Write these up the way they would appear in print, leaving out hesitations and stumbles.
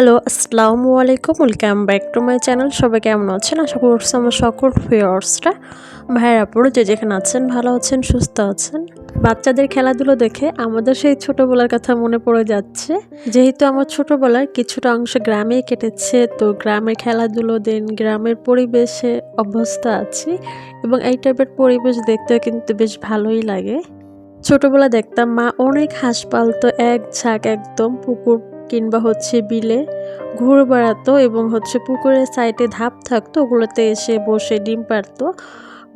Hello, আসসালামু আলাইকুম। Welcome back to my channel. সবাই কেমন আছেন? আশা করছি আমার সকল ভিউয়ার্সরা ভাইয়ের আপুরা যে যেখানে আছেন ভালো আছেন, সুস্থ আছেন। বাচ্চাদের খেলাধুলো দেখে আমাদের সেই ছোটবেলার কথা মনে পড়ে যাচ্ছে। যেহেতু আমার ছোটবেলার কিছুটা অংশ গ্রামেই কেটেছে, তো গ্রামের খেলাধুলো দেন গ্রামের পরিবেশে অভ্যস্ত আছি এবং এই টাইপের পরিবেশ দেখতেও কিন্তু বেশ ভালোই লাগে। ছোটবেলা দেখতাম মা অনেক হাঁস পালতো, এক ঝাঁক একদম পুকুর কিংবা বিলে ঘুরে বেড়াতো এবং পুকুরের সাইডে ধাপ থাকতো, ওগুলোতে এসে বসে ডিম পারতো।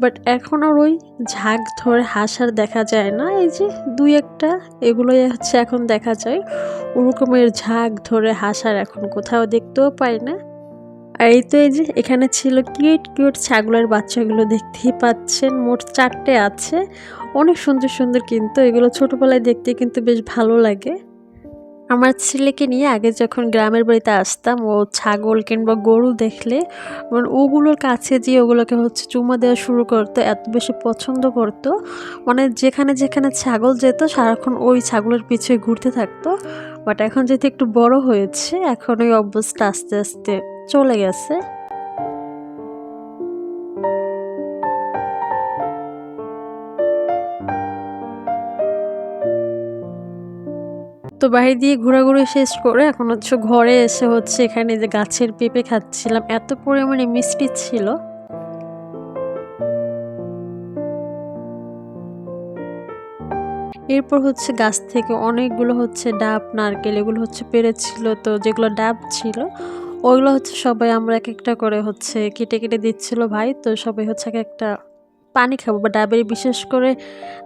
বাট এখন আর ওই ঝাঁক ধরে হাঁস আর দেখা যায় না। এই যে দুই একটা এগুলোই এখন দেখা যায়, ওরকমের ঝাঁক ধরে হাঁস আর এখন কোথাও দেখতেও পাই না। আর এই তো এই যে এখানে ছিল কিউট কিউট ছাগলের বাচ্চাগুলো, দেখতেই পাচ্ছেন মোট 4টে আছে। অনেক সুন্দর সুন্দর, কিন্তু এগুলো ছোটবেলায় দেখতে কিন্তু বেশ ভালো লাগে। আমার ছেলেকে নিয়ে আগে যখন গ্রামের বাড়িতে আসতাম, ও ছাগল কিংবা গরু দেখলে মানে ওগুলোর কাছে যেয়ে ওগুলোকে চুমা দেওয়া শুরু করতো, এত বেশি পছন্দ করতো। মানে যেখানে যেখানে ছাগল যেত সারাক্ষণ ওই ছাগলের পিছনে ঘুরতে থাকতো। বাট এখন যেহেতু একটু বড় হয়েছে, এখন ওই অভ্যাসটা আস্তে আস্তে চলে গেছে। তো বাইরে দিয়ে ঘোরাঘুরি শেষ করে এখন ঘরে এসে এখানে যে গাছের পেঁপে খাচ্ছিলাম, এত পরিমাণে মিষ্টি ছিল। এরপর গাছ থেকে অনেকগুলো ডাব নারকেল এগুলো পেড়েছিল, তো যেগুলো ডাব ছিল ওইগুলো সবাই আমরা এক একটা করে কেটে কেটে দিচ্ছিল ভাই। তো সবাই এক একটা পানি খাবো, বা ডাবের বিশেষ করে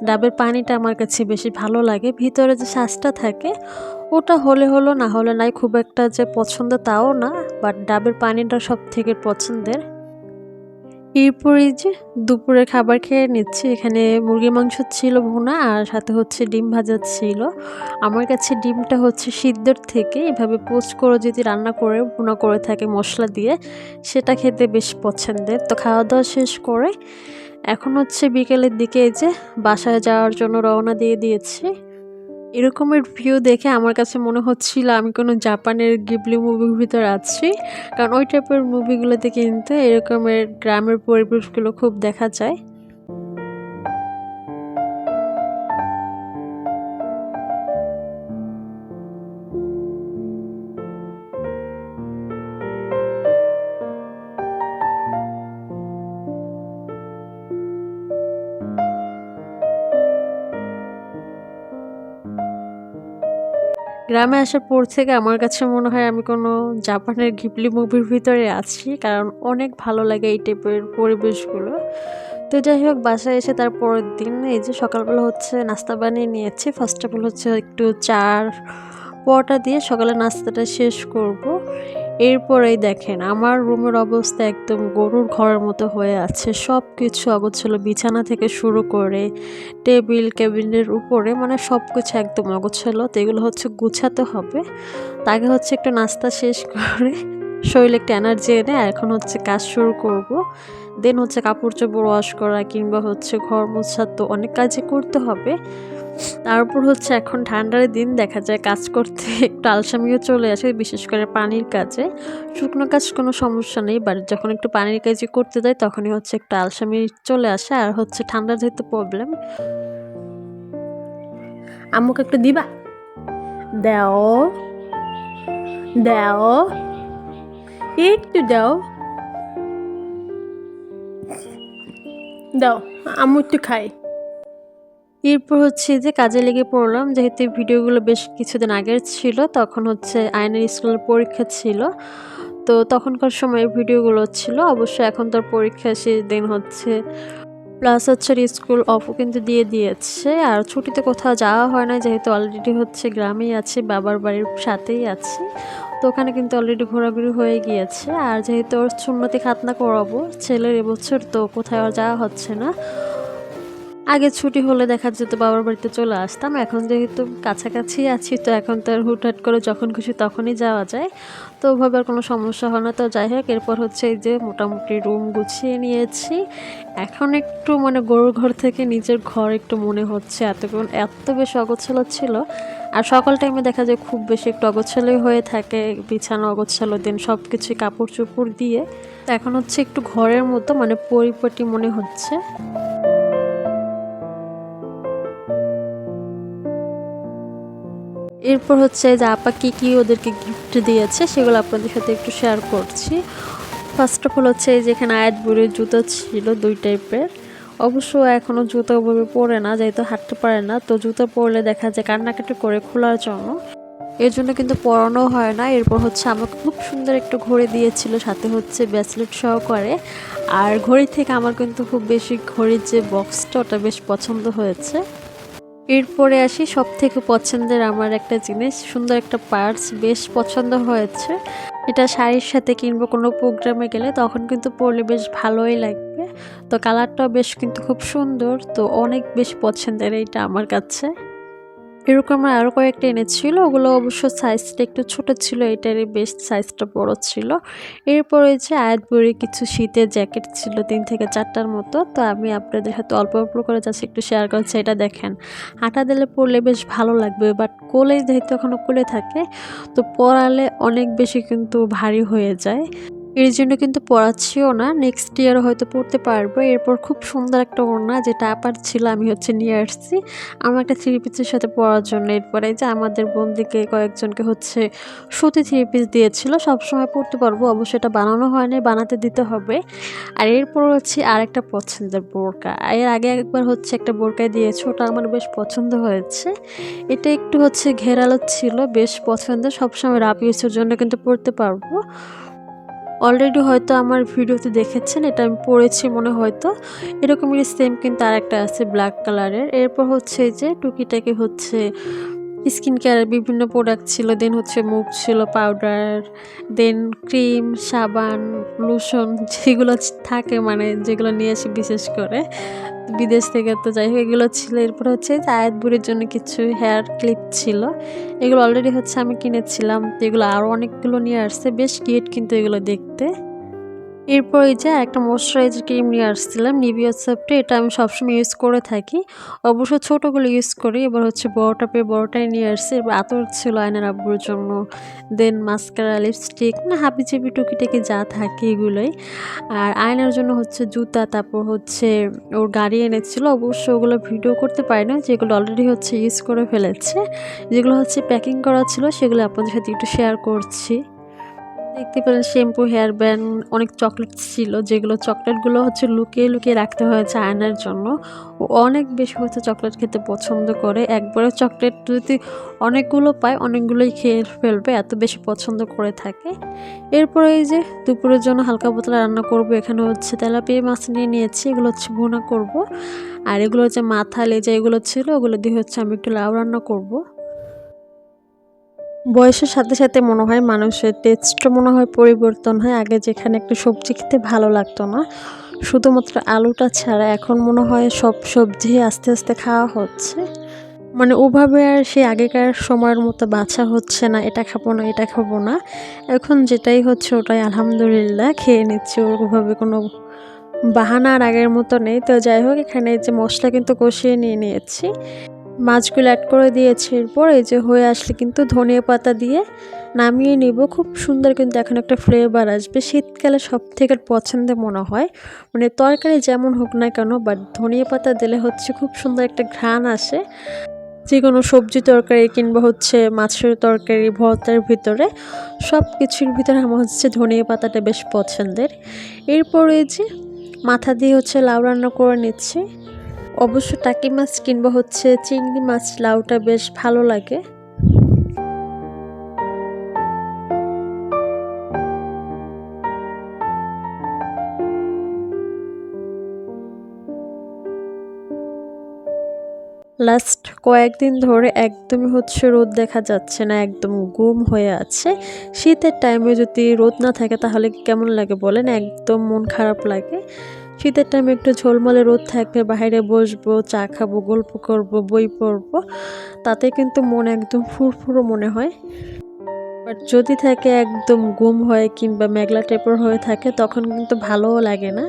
ডাবের পানিটা আমার কাছে বেশি ভালো লাগে। ভিতরে যে শ্বাসটা থাকে ওটা হলে হলো, না হলে নাই, খুব একটা যে পছন্দ তাও না, বাট ডাবের পানিটা সব থেকে পছন্দের। এরপরে যে দুপুরের খাবার খেয়ে নিচ্ছি। এখানে মুরগির মাংস ছিল ভুনা, আর সাথে ডিম ভাজা ছিল। আমার কাছে ডিমটা সিদ্ধর থেকে এভাবে পোস্ট করে যদি রান্না করে ভুনা করে থাকে মশলা দিয়ে, সেটা খেতে বেশ পছন্দের। তো খাওয়া দাওয়া শেষ করে এখন বিকেলের দিকে এই যে বাসায় যাওয়ার জন্য রওনা দিয়ে দিয়েছি। এরকমের ভিউ দেখে আমার কাছে মনে হচ্ছিল আমি কোনো জাপানের গিবলি মুভির ভিতর আছি, কারণ ওই টাইপের মুভিগুলোতে কিন্তু এরকমের গ্রামের পরিবেশগুলো খুব দেখা যায়। গ্রামে আসার পর থেকে আমার কাছে মনে হয় আমি কোনো জাপানের গিবলি মুভির ভিতরে আছি, কারণ অনেক ভালো লাগে এই টাইপের পরিবেশগুলো। তো যাই হোক, বাসায় এসে তার পরের দিন এই যে সকালবেলা নাস্তা বানিয়ে নিয়েছি। ফার্স্ট অফ অল একটু চার পরোটা দিয়ে সকালে নাস্তাটা শেষ করব। এরপরেই দেখেন আমার রুমের অবস্থা একদম গরুর ঘরের মতো হয়ে আছে। সব কিছু অগোছালো, বিছানা থেকে শুরু করে টেবিল ক্যাবিনের উপরে, মানে সব কিছু একদম অগোছালো। তো এগুলো গুছাতে হবে। তাকে একটু নাস্তা শেষ করে শরীরে একটু এনার্জি এনে এখন কাজ শুরু করব। দেন কাপড় চোপড় ওয়াশ করা কিংবা ঘর মোছা, তো অনেক কাজই করতে হবে। তারপর এখন ঠান্ডার দিন, দেখা যায় কাজ করতে একটু আলসামিও চলে আসে, বিশেষ করে পানির কাজে। শুকনো কাজ কোনো সমস্যা নেই, বাট যখন একটু পানির কাজই করতে যাই তখনই একটু আলসামি চলে আসে। আর ঠান্ডার যেহেতু প্রবলেম। আম্মুকে একটু দিবা, দাও দাও, একটু দাও দাও, আম্মু একটু খাই। এরপর যে কাজে লেগে পড়লাম, যেহেতু ভিডিওগুলো বেশ কিছুদিন আগের ছিল, তখন আয়নের স্কুলের পরীক্ষা ছিল। তো তখনকার সময় ভিডিওগুলো ছিল। অবশ্যই এখন তার পরীক্ষা শেষ দিন প্লাস স্কুল অফও কিন্তু দিয়ে দিয়েছে। আর ছুটিতে কোথাও যাওয়া হয় না, যেহেতু অলরেডি গ্রামেই আছি, বাবার বাড়ির সাথেই আছি। তো ওখানে কিন্তু অলরেডি ঘোরাঘুরি হয়ে গিয়েছে। আর যেহেতু ওর সুন্নতি খাতনা করাবো ছেলের এবছর, তো কোথাও আর যাওয়া হচ্ছে না। আগে ছুটি হলে দেখা যেত বাবার বাড়িতে চলে আসতাম, এখন যেহেতু কাছাকাছি আছি তো এখন তো আর হুটহাট করে যখন খুশি তখনই যাওয়া যায়। তো ওভাবে আর কোনো সমস্যা হয় না। তো যাই হোক, এরপর এই যে মোটামুটি রুম গুছিয়ে নিয়েছি। এখন একটু গরুর ঘর থেকে নিজের ঘর একটু মনে হচ্ছে, এতক্ষণ এত বেশি অগোছালো ছিল। আর সকাল টাইমে দেখা যায় খুব বেশি একটু অগোছালোই হয়ে থাকে, বিছানা অগোছালো, দেন সব কিছু কাপড় চোপড় দিয়ে। তো এখন হচ্ছে একটু ঘরের মতো মানে পরিপাটি মনে হচ্ছে। এরপর হচ্ছে যে আপা কি ওদেরকে গিফট দিয়েছে সেগুলো আপনাদের সাথে একটু শেয়ার করছি। ফার্স্ট অফ অল হচ্ছে যেখানে আয়াত বুড়ির জুতো ছিল 2 টাইপের। অবশ্য এখনও জুতো ওভাবে পরে না, যেহেতু হাঁটতে পারে না, তো জুতো পরলে দেখা যায় কান্নাকাটি করে খোলার জন্য, এর জন্য কিন্তু পরানো হয় না। এরপর হচ্ছে আমাকে খুব সুন্দর একটা ঘড়ি দিয়েছিল, সাথে হচ্ছে ব্রেসলেট সহকারে। আর ঘড়ি থেকে আমার কিন্তু খুব বেশি ঘড়ির যে বক্সটা ওটা বেশ পছন্দ হয়েছে। এরপরে আসি সব থেকে পছন্দের আমার একটা জিনিস, সুন্দর একটা পার্স বেশ পছন্দ হয়েছে। এটা শাড়ির সাথে কিংবা কোনো প্রোগ্রামে গেলে তখন কিন্তু পরলে বেশ ভালোই লাগবে। তো কালারটাও বেশ কিন্তু খুব সুন্দর, তো অনেক বেশ পছন্দের এইটা আমার কাছে। এরকম আরও কয়েকটা এনেছিল, ওগুলো অবশ্য সাইজটা একটু ছোট ছিল, এটারই বেশ সাইজটা বড় ছিল। এরপর হচ্ছে আয়াত বুড়ির কিছু শীতের জ্যাকেট ছিল 3 থেকে 4টার মতো। তো আমি আপনাদের সাথে অল্প অল্প করে জাস্ট একটু শেয়ার করছি। এটা দেখেন, হাঁটা দিলে পরলে বেশ ভালো লাগবে, বাট কোলে যেহেতু এখনও কোলে থাকে, তো পরালে অনেক বেশি কিন্তু ভারী হয়ে যায়। এর জন্য কিন্তু পড়াচ্ছিও না, নেক্সট ইয়ার হয়তো পড়তে পারবো। এরপর খুব সুন্দর একটা ওড়না, যেটা আপার ছিল, আমি হচ্ছে নিয়ে আসছি আমার একটা 3 পিসের সাথে পরার জন্য। এরপরে যে আমাদের বন্ধুকে কয়েকজনকে হচ্ছে সুতি 3 পিস দিয়েছিল, সবসময় পরতে পারবো, অবশ্য এটা বানানো হয়নি, বানাতে দিতে হবে। আর এরপর হচ্ছে আরেকটা পছন্দের বোরকা, এর আগে একবার হচ্ছে একটা বোরকা দিয়েছে, ওটা আমার বেশ পছন্দ হয়েছে। এটা একটু হচ্ছে ঘেরালো ছিল, বেশ পছন্দের, সবসময় রাফ ইউজের জন্য কিন্তু পরতে পারবো। অলরেডি হয়তো আমার ভিডিওতে দেখেছেন, এটা আমি পরেছি মনে হয়তো। এরকমই সেম কিন্তু আরেকটা আছে ব্ল্যাক কালারের। এরপর হচ্ছে যে টুকিটাকি হচ্ছে স্কিন কেয়ারের বিভিন্ন প্রোডাক্ট ছিল, দেন হচ্ছে মুভ ছিল, পাউডার, দেন ক্রিম, সাবান, লোশন, যেগুলো থাকে মানে যেগুলো নিয়ে আসি বিশেষ করে বিদেশ থেকে, তো যাই হোক এগুলো ছিল। এরপর হচ্ছে যে আয়াত বুড়ির জন্য কিছু হেয়ার ক্লিপ ছিল, এগুলো অলরেডি হচ্ছে আমি কিনেছিলাম, তো এগুলো আরও অনেকগুলো নিয়ে আসছে, বেশ কিউট কিন্তু এগুলো দেখতে। এরপর এই যে একটা ময়শ্চারাইজার ক্রিম নিয়ে আসছিলাম নিভিয়া সফটে, এটা আমি সবসময় ইউজ করে থাকি, অবশ্য ছোটোগুলো ইউজ করি। এবার হচ্ছে বড়টা পেয়ে বড়টাই নিয়ে আসছি। এবার আতর ছিল আয়নার আব্বুর জন্য, দেন মাস্কারা, লিপস্টিক, না হাবিজাবি টুকিটাকি যা থাকে এগুলোই। আর আয়নার জন্য হচ্ছে জুতা, তারপর হচ্ছে ওর গাড়ি এনেছিল, অবশ্য ওগুলো ভিডিও করতে পারি না, যেগুলো অলরেডি হচ্ছে ইউজ করে ফেলেছে। যেগুলো হচ্ছে প্যাকিং করা ছিল সেগুলো আপনাদের সাথে একটু শেয়ার করছি। দেখতে পেলেন শ্যাম্পু, হেয়ার ব্যান্ড, অনেক চকলেট ছিল, যেগুলো চকলেটগুলো হচ্ছে লুকিয়ে লুকিয়ে রাখতে হয়েছে আয়নার জন্য। ও অনেক বেশি হচ্ছে চকলেট খেতে পছন্দ করে, একবারে চকলেট যদি অনেকগুলো পায় অনেকগুলোই খেয়ে ফেলবে, এত বেশি পছন্দ করে থাকে। এরপরে এই যে দুপুরের জন্য হালকা পাতলা রান্না করব, এখানে হচ্ছে তেলাপিয়া মাছ নিয়ে নিয়েছি, এগুলো হচ্ছে ভুনা করব। আর এগুলো হচ্ছে মাথা, লেজা এগুলো ছিল, ওগুলো দিয়ে হচ্ছে আমি একটু লাউ রান্না করব। বয়সের সাথে সাথে মনে হয় মানুষের টেস্টও মনে হয় পরিবর্তন হয়। আগে যেখানে একটা সবজি খেতে ভালো লাগতো না, শুধুমাত্র আলুটা ছাড়া, এখন মনে হয় সব সবজি আস্তে আস্তে খাওয়া হচ্ছে। মানে ওভাবে আর সেই আগেকার সময়ের মতো বাছা হচ্ছে না, এটা খাবো না এটা খাবো না, এখন যেটাই হচ্ছে ওটাই আলহামদুলিল্লাহ খেয়ে নিচ্ছি, ওভাবে কোনো বাহানা আর আগের মতো নেই। তো যাই হোক, এখানে যে মশলা কিন্তু কষিয়ে নিয়ে নিয়েছি, মাছগুলো অ্যাড করে দিয়েছি। এরপর এই যে হয়ে আসলে কিন্তু ধনিয়া পাতা দিয়ে নামিয়ে নিব, খুব সুন্দর কিন্তু এখন একটা ফ্লেভার আসবে। শীতকালে সব থেকে পছন্দের মনে হয়, মানে তরকারি যেমন হোক না কেন, বাট ধনিয়া পাতা দিলে হচ্ছে খুব সুন্দর একটা ঘ্রাণ আসে। যে কোনো সবজি তরকারি কিংবা হচ্ছে মাছের তরকারি, ভর্তার ভিতরে, সব কিছুর ভিতরে আমার হচ্ছে ধনিয়া পাতাটা বেশ পছন্দের। এরপরে এই যে মাথা দিয়ে হচ্ছে লাউ রান্না করে নিচ্ছি। অবশ্য টাকি মাছ কিংবা হচ্ছে চিংড়ি মাছ লাউটা বেশ ভালো লাগে। লাস্ট কয়েকদিন ধরে একদমই হচ্ছে রোদ দেখা যাচ্ছে না, একদম গুম হয়ে আছে। শীতের টাইমে যদি রোদ না থাকে তাহলে কেমন লাগে বলেন, একদম মন খারাপ লাগে। শীতের টাইমে একটু ঝলমলে রোদ থাকবে, বাইরে বসবো, চা খাবো, গল্প করব, বই পড়বো, তাতে কিন্তু মন একদম ফুরফুরো মনে হয়। বাট যদি থাকে একদম গুম হয় কিংবা মেঘলা টাইপের হয়ে থাকে, তখন কিন্তু ভালোও লাগে না।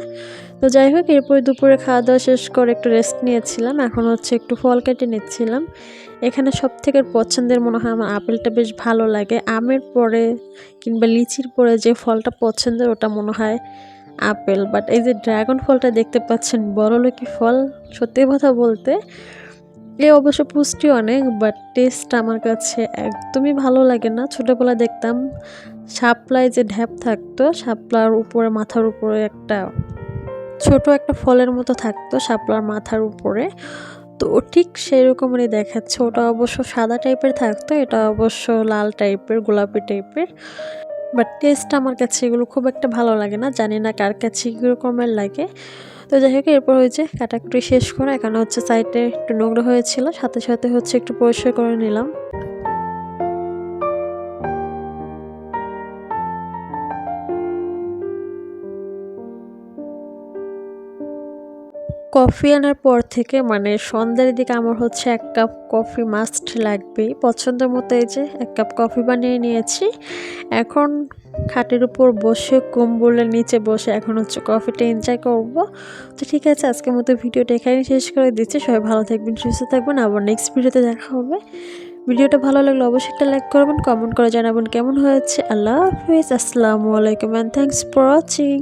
তো যাই হোক, এরপর দুপুরে খাওয়া দাওয়া শেষ করে একটু রেস্ট নিয়েছিলাম। এখন হচ্ছে একটু ফল কেটে নিচ্ছিলাম। এখানে সবথেকে পছন্দের মনে হয় আমার আপেলটা বেশ ভালো লাগে। আমের পরে কিংবা লিচির পরে যে ফলটা পছন্দের ওটা মনে হয় আপেল। বাট এই যে ড্রাগন ফলটা দেখতে পাচ্ছেন, বড়লোকি ফল। সত্যি কথা বলতে অবশ্য পুষ্টি অনেক, বাট টেস্ট আমার কাছে একদমই ভালো লাগে না। ছোটোবেলায় দেখতাম শাপলায় যে ঢ্যাপ থাকতো, শাপলার উপরে মাথার উপরে ছোট একটা ফলের মতো থাকতো শাপলার মাথার উপরে, তো ঠিক সেই রকমেরই দেখাচ্ছে। ওটা অবশ্য সাদা টাইপের থাকতো, এটা অবশ্য লাল টাইপের, গোলাপি টাইপের। বাট টেস্ট আমার কাছে এগুলো খুব একটা ভালো লাগে না, জানি না কার কাছে কীরকমের লাগে। তো যাই হোক, এরপর হয়েছে কাটাকুটি শেষ করে এখানে হচ্ছে সাইডে একটু নোংরা হয়েছিল, সাথে সাথে হচ্ছে একটু পরিষ্কার করে নিলাম। কফি আনার পর থেকে মানে সন্ধ্যার দিকে আমার হচ্ছে 1 কাপ কফি মাস্ট লাগবেই। পছন্দের মতো এই যে 1 কাপ কফি বানিয়ে নিয়েছি। এখন খাটের উপর বসে কম্বলের নিচে বসে এখন হচ্ছে কফিটা এনজয় করব। তো ঠিক আছে, আজকের মতো ভিডিওটা এখানেই শেষ করে দিচ্ছি। সবাই ভালো থাকবেন, সুস্থ থাকবেন। আবার নেক্সট ভিডিওতে দেখা হবে। ভিডিওটা ভালো লাগলে অবশ্যই একটা লাইক করবেন, কমেন্ট করে জানাবেন কেমন হয়েছে। আল্লাহ হাফিজ, আসসালামু আলাইকুম, অ্যান্ড থ্যাংকস ফর ওয়াচিং।